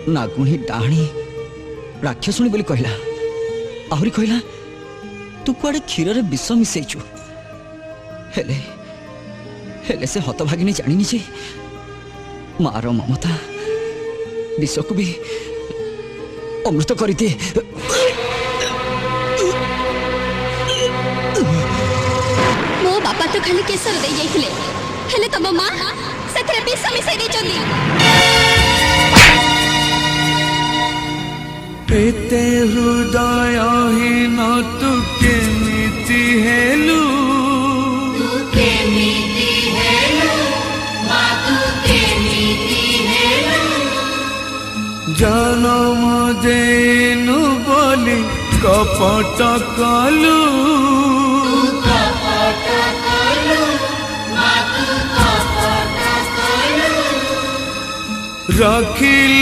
नागुणी डाणी राक्षसुणी बोली कहला आहरी कहला तू कुआडे क्षीर रे विष मिसेइचु हेले हेले से हतभागिनी जानिनी जे मार ममता विष को भी अमृत कर दिए। मो बापा तो खाली केसर दे जाइथिले हेले तब मां सेथरे विष मिसै दे चंदी। एते हृदयहीन तू केमिति हेलु जनम देनु बोली कपट कलु रखी